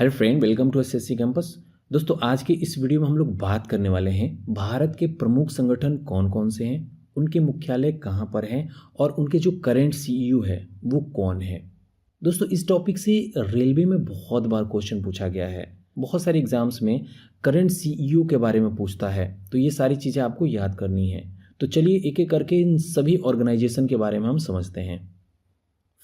Hello friend, welcome to SSC campus. दोस्तों, आज के इस वीडियो में हम लोग बात करने वाले हैं भारत के प्रमुख संगठन कौन कौन से हैं, उनके मुख्यालय कहाँ पर हैं और उनके जो करंट सीईओ है वो कौन है। दोस्तों, इस टॉपिक से रेलवे में बहुत बार क्वेश्चन पूछा गया है। बहुत सारे एग्जाम्स में करंट सीईओ के बारे में पूछता है, तो ये सारी चीज़ें आपको याद करनी है। तो चलिए एक एक करके इन सभी ऑर्गेनाइजेशन के बारे में हम समझते हैं।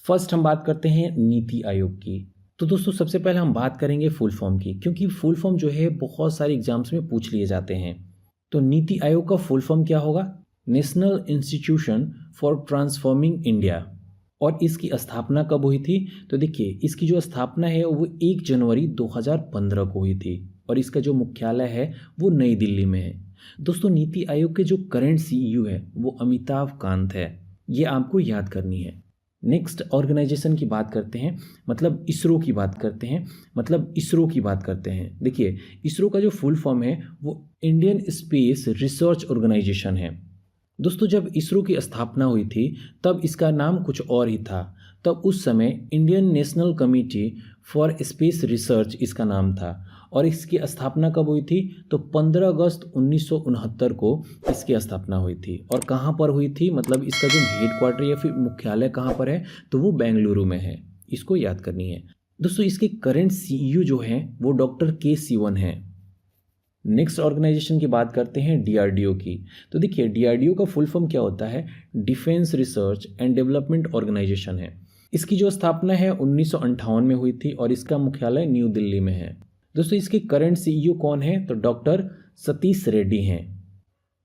फर्स्ट हम बात करते हैं नीति आयोग की। तो दोस्तों, सबसे पहले हम बात करेंगे फुल फॉर्म की, क्योंकि फुल फॉर्म जो है बहुत सारे एग्जाम्स में पूछ लिए जाते हैं। तो नीति आयोग का फुल फॉर्म क्या होगा? National institution for transforming India. और इसकी स्थापना कब हुई थी? तो देखिए, इसकी जो स्थापना है वो 1 जनवरी 2015 को हुई थी और इसका जो मुख्यालय है वो नई दिल्ली में है। दोस्तों, नीति आयोग के जो करंट सीईओ है वो अमिताभ कांत है, ये आपको याद करनी है। नेक्स्ट ऑर्गेनाइजेशन की बात करते हैं, मतलब इसरो की बात करते हैं। देखिए, इसरो का जो फुल फॉर्म है वो इंडियन स्पेस रिसर्च ऑर्गेनाइजेशन है। दोस्तों, जब इसरो की स्थापना हुई थी तब इसका नाम कुछ और ही था। तब उस समय Indian national committee for space research इसका नाम था। और इसकी स्थापना कब हुई थी? तो 15 अगस्त 1969 को इसकी स्थापना हुई थी। और कहाँ पर हुई थी, मतलब इसका जो हेडक्वार्टर या फिर मुख्यालय कहाँ पर है, तो वो बेंगलुरु में है। इसको याद करनी है। दोस्तों, इसके करंट सीईओ जो हैं वो डॉक्टर के सिवन हैं। नेक्स्ट ऑर्गेनाइजेशन की बात करते हैं डीआरडीओ की। तो देखिए, डीआरडीओ का फुल फॉर्म क्या होता है? Defence research and development organisation है। इसकी जो स्थापना है 1958 में हुई थी और इसका मुख्यालय न्यू दिल्ली में है। दोस्तों, इसके करंट सीईओ कौन है? तो डॉक्टर सतीश रेड्डी हैं।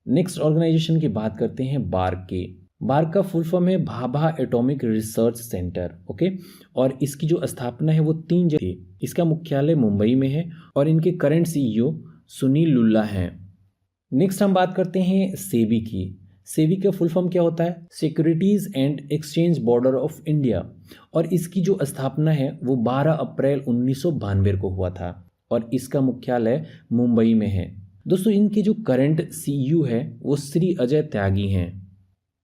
नेक्स्ट ऑर्गेनाइजेशन की बात करते हैं बार्क की। बार्क का फुल फॉर्म है Bhabha atomic research centre. Okay, और इसकी जो स्थापना है वो 3 जनवरी थी। इसका मुख्यालय मुंबई में है और इनके करंट सीईओ सुनील लुल्ला हैं। नेक्स्ट हम बात करते हैं सेबी की। सेबी का फुल फॉर्म क्या होता है? Securities and exchange board of India. और इसकी जो स्थापना है वो 12 अप्रैल 1992 को हुआ था और इसका मुख्यालय मुंबई में है। दोस्तों, इनके जो करंट सीईओ है वो श्री अजय त्यागी हैं।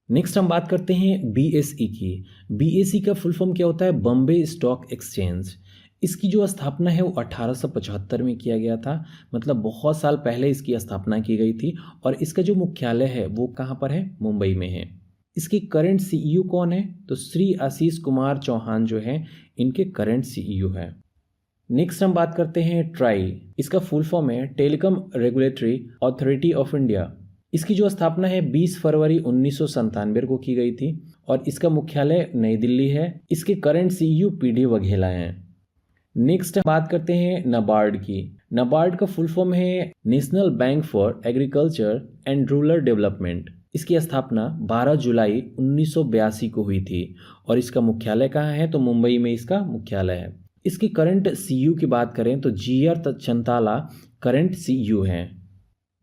नेक्स्ट हम बात करते हैं बीएसई की। बीएसई का फुल फॉर्म क्या होता है? Bombay stock exchange. इसकी जो स्थापना है वो 1875 में किया गया था, मतलब बहुत साल पहले इसकी स्थापना की गई थी। और इसका जो मुख्यालय है वो कहाँ पर है? मुंबई में है। इसके करंट सीईओ कौन है? तो श्री आशीष कुमार चौहान जो है इनके करंट सीईओ है। नेक्स्ट हम बात करते हैं ट्राई। इसका फुल फॉर्म है telecom regulatory authority of India. इसकी जो स्थापना है 20 फरवरी 1997 को की गई थी और इसका मुख्यालय नई दिल्ली है। इसके करंट सीईओ पीडी वघेला हैं। नेक्स्ट बात करते हैं नाबार्ड की। नाबार्ड का फुल फॉर्म है national bank for agriculture and rural development. इसकी स्थापना 12 जुलाई 1982 को हुई थी और इसका मुख्यालय कहाँ है? तो मुंबई में इसका मुख्यालय है। इसकी करंट सीईओ की बात करें तो जीआर चंताला करंट सीईओ हैं।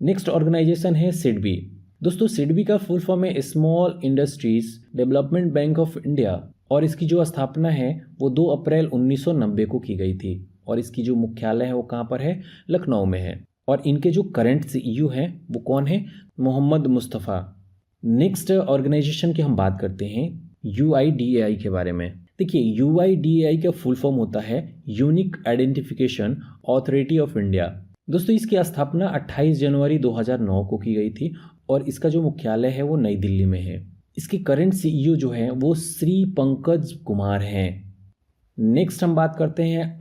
नेक्स्ट ऑर्गेनाइजेशन है सिडबी। दोस्तों, सिडबी का फुल फॉर्म है small industries development bank of India और इसकी जो स्थापना है वो 2 अप्रैल 1990 को की गई थी और इसकी जो मुख्यालय है वो कहाँ पर है? लखनऊ में है। और इनके जो करंट सीईओ हैं वो कौन है? मोहम्मद मुस्तफ़ा। नेक्स्ट ऑर्गेनाइजेशन की हम बात करते हैं यूआईडीएआई के बारे में। देखिए, यूआईडीएआई का फुल फॉर्म होता है unique identification authority of India. दोस्तों, इसकी स्थापना 28 जनवरी 2009 को की गई थी और इसका जो मुख्यालय है वो नई दिल्ली में है। इसके करंट सीईओ जो हैं वो श्री पंकज कुमार हैं। नेक्स्ट हम बात करते हैं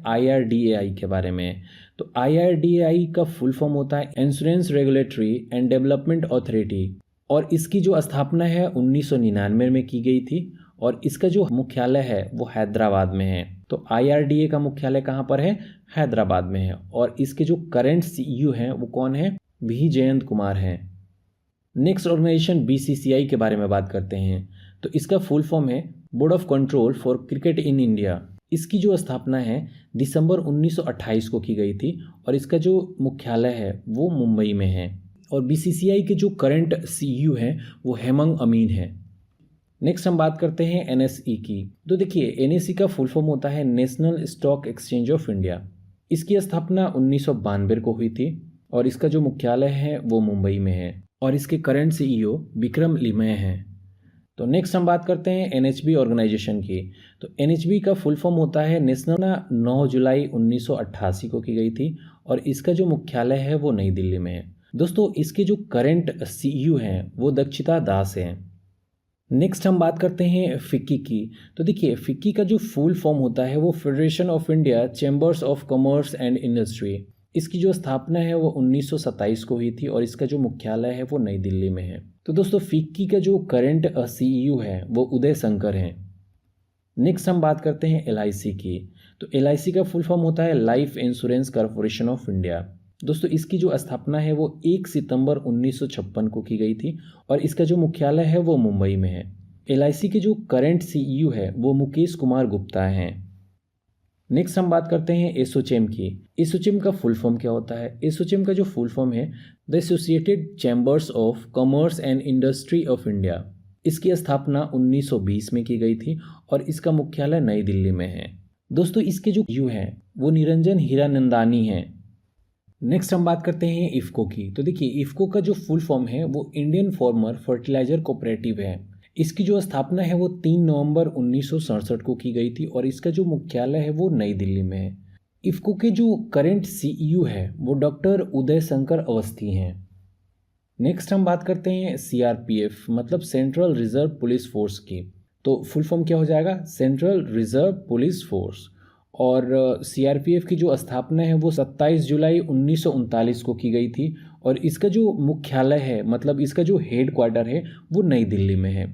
आईआरडीएआई के बारे में। तो आईआरडीएआई का फुल फॉर्म होता है insurance regulatory and development authority और इसकी जो स्थापना है 1999 में की गई थी और इसका जो मुख्यालय है वो हैदराबाद में है। तो आईआरडीए का मुख्यालय कहाँ पर है? हैदराबाद में है। और इसके जो करंट सीईओ हैं वो कौन है? भी जयंत कुमार हैं। नेक्स्ट ऑर्गेनाइजेशन बीसीसीआई के बारे में बात करते हैं। तो इसका फुल फॉर्म है board of control for cricket in India. इसकी जो स्थापना है दिसंबर 1928 को की गई थी और इसका जो मुख्यालय है वो मुंबई में है। और बीसीसीआई के जो करंट सीईओ हैं वो हेमंग अमीन है। नेक्स्ट हम बात करते हैं एनएसई की। तो देखिए, एनएसई का फुल फॉर्म होता है national stock exchange of India. इसकी स्थापना 1992 को हुई थी और इसका जो मुख्यालय है वो मुंबई में है और इसके करंट सीईओ विक्रम लिमय हैं। तो नेक्स्ट हम बात करते हैं एनएचबी ऑर्गेनाइजेशन की। तो एनएचबी का फुल फॉर्म होता है नेशनल 9 जुलाई 1988 को की गई थी और इसका जो मुख्यालय है वो नई दिल्ली में है। दोस्तों इसके जो करंट सीईओ हैं वो दक्षिता दास हैं। नेक्स्ट हम बात करते हैं फिक्की की। तो देखिए फिक्की का जो फुल फॉर्म होता है वो federation of India chambers of commerce and industry. इसकी जो स्थापना है वो 1927 को हुई थी और इसका जो मुख्यालय है वो नई दिल्ली में है। तो दोस्तों फिक्की का जो करंट सीईओ है वो उदय शंकर हैं। नेक्स्ट हम बात करते हैं एलआईसी की। तो एलआईसी का फुल फॉर्म होता है life insurance corporation of India. दोस्तों इसकी जो स्थापना है वो 1 सितंबर 1956 को की गई थी और इसका जो मुख्यालय है वो मुंबई में है। एलआईसी के जो करंट सीईओ है वो मुकेश कुमार गुप्ता हैं। नेक्स्ट हम बात करते हैं एसोचैम की। एसोचैम का फुल फॉर्म क्या होता है? एसोचैम का जो फुल फॉर्म है the associated chambers of commerce and industry of India. इसकी स्थापना 1920 में की गई थी और इसका मुख्यालय नई दिल्ली में है। दोस्तों इसके जो यू हैं वो निरंजन हीरानंदानी हैं। नेक्स्ट हम बात करते हैं इफ़को की। तो देखिए इफ़को का जो फुल फॉर्म है वो इंडियन फार्मर फर्टिलाइजर कोऑपरेटिव है। इसकी जो स्थापना है वो 3 नवंबर 1967 को की गई थी और इसका जो मुख्यालय है वो नई दिल्ली में है। इफ़को के जो करंट सीईओ है वो डॉक्टर उदय शंकर अवस्थी हैं। नेक्स्ट हम बात करते हैं सीआरपीएफ मतलब सेंट्रल रिजर्व पुलिस फोर्स की। तो फुल फॉर्म क्या हो जाएगा? Central reserve police force. और सीआरपीएफ की जो स्थापना है वो 27 जुलाई 1939 को की गई थी और इसका जो मुख्यालय है मतलब इसका जो हेड क्वार्टर है वो नई दिल्ली में है।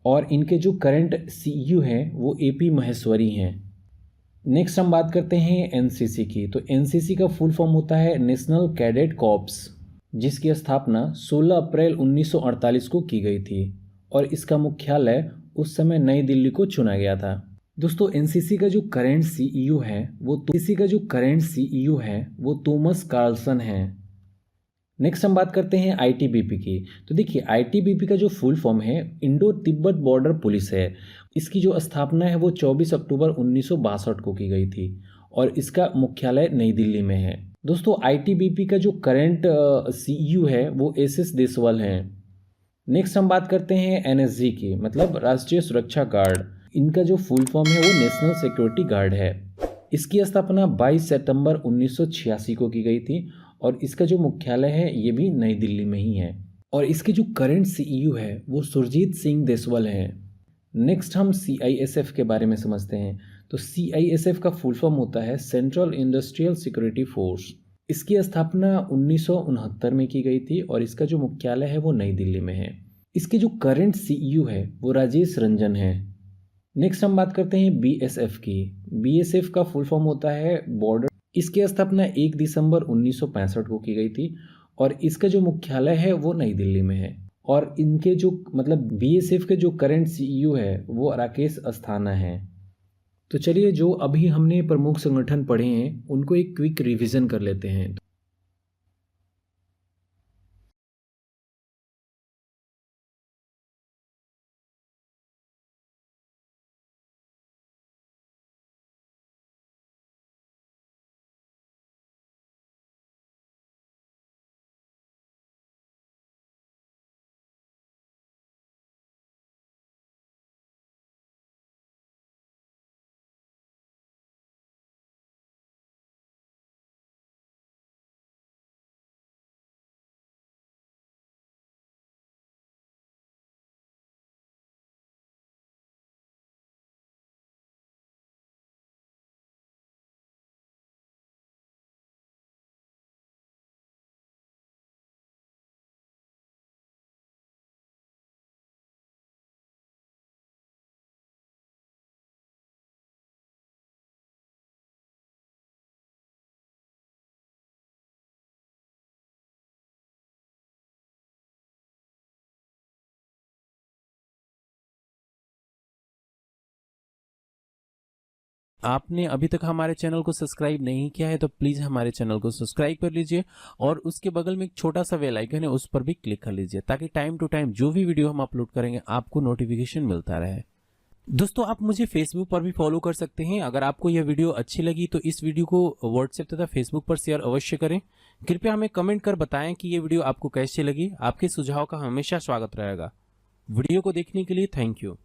और इनके जो करंट सीईओ हैं वो एपी महेश्वरी हैं। नेक्स्ट हम बात करते हैं एनसीसी की। तो एनसीसी का फुल फॉर्म होता है नेशनल कैडेट कॉर्प्स, जिसकी स्थापना 16 अप्रैल 1948 को की गई थी और इसका मुख्यालय उस समय नई दिल्ली को चुना गया था। दोस्तों एनसीसी का जो करंट सीईओ है वो थॉमस कार्लसन हैं। नेक्स्ट हम बात करते हैं आईटीबीपी की। तो देखिए आईटीबीपी का जो फुल फॉर्म है इंडो तिब्बत बॉर्डर पुलिस है। इसकी जो स्थापना है वो 24 अक्टूबर 1962 को की गई थी और इसका मुख्यालय नई दिल्ली में है। दोस्तों आईटीबीपी का जो करंट सीईओ है वो एसएस देसवाल हैं। नेक्स्ट हम बात करते हैं एनएसजी की मतलब राष्ट्रीय सुरक्षा गार्ड। इनका जो फुल फॉर्म है वो नेशनल सिक्योरिटी गार्ड है। इसकी स्थापना 22 सितंबर 1986 को की गई थी और इसका जो मुख्यालय है ये भी नई दिल्ली में ही है और इसके जो करंट सीईओ है वो सुरजीत सिंह देसवाल हैं। नेक्स्ट हम सीआईएसएफ के बारे में समझते हैं। तो सीआईएसएफ का फुल फॉर्म होता है सेंट्रल इंडस्ट्रियल सिक्योरिटी फोर्स। इसकी स्थापना 1969 में की गई थी और इसका जो मुख्यालय है वो नई दिल्ली में है। इसके जो करंट सीईओ है वो राजेश रंजन है। नेक्स्ट हम बात करते हैं बीएसएफ की। बीएसएफ का फुल फॉर्म होता है बॉर्डर। इसकी स्थापना 1 दिसंबर 1965 को की गई थी और इसका जो मुख्यालय है वो नई दिल्ली में है और इनके जो मतलब बीएसएफ के जो करंट सीईओ है वो राकेश अस्थाना है। तो चलिए जो अभी हमने प्रमुख संगठन पढ़े हैं उनको एक क्विक रिवीजन कर लेते हैं। आपने अभी तक हमारे चैनल को सब्सक्राइब नहीं किया है तो प्लीज़ हमारे चैनल को सब्सक्राइब कर लीजिए और उसके बगल में एक छोटा सा बेल आइकन है उस पर भी क्लिक कर लीजिए ताकि टाइम टू टाइम जो भी वीडियो हम अपलोड करेंगे आपको नोटिफिकेशन मिलता रहे। दोस्तों आप मुझे फेसबुक पर भी फॉलो कर सकते हैं। अगर आपको यह वीडियो अच्छी लगी तो इस वीडियो को व्हाट्सएप तथा फेसबुक पर शेयर अवश्य करें। कृपया हमें कमेंट कर बताएं कि ये वीडियो आपको कैसी लगी। आपके सुझाव का हमेशा स्वागत रहेगा। वीडियो को देखने के लिए थैंक यू।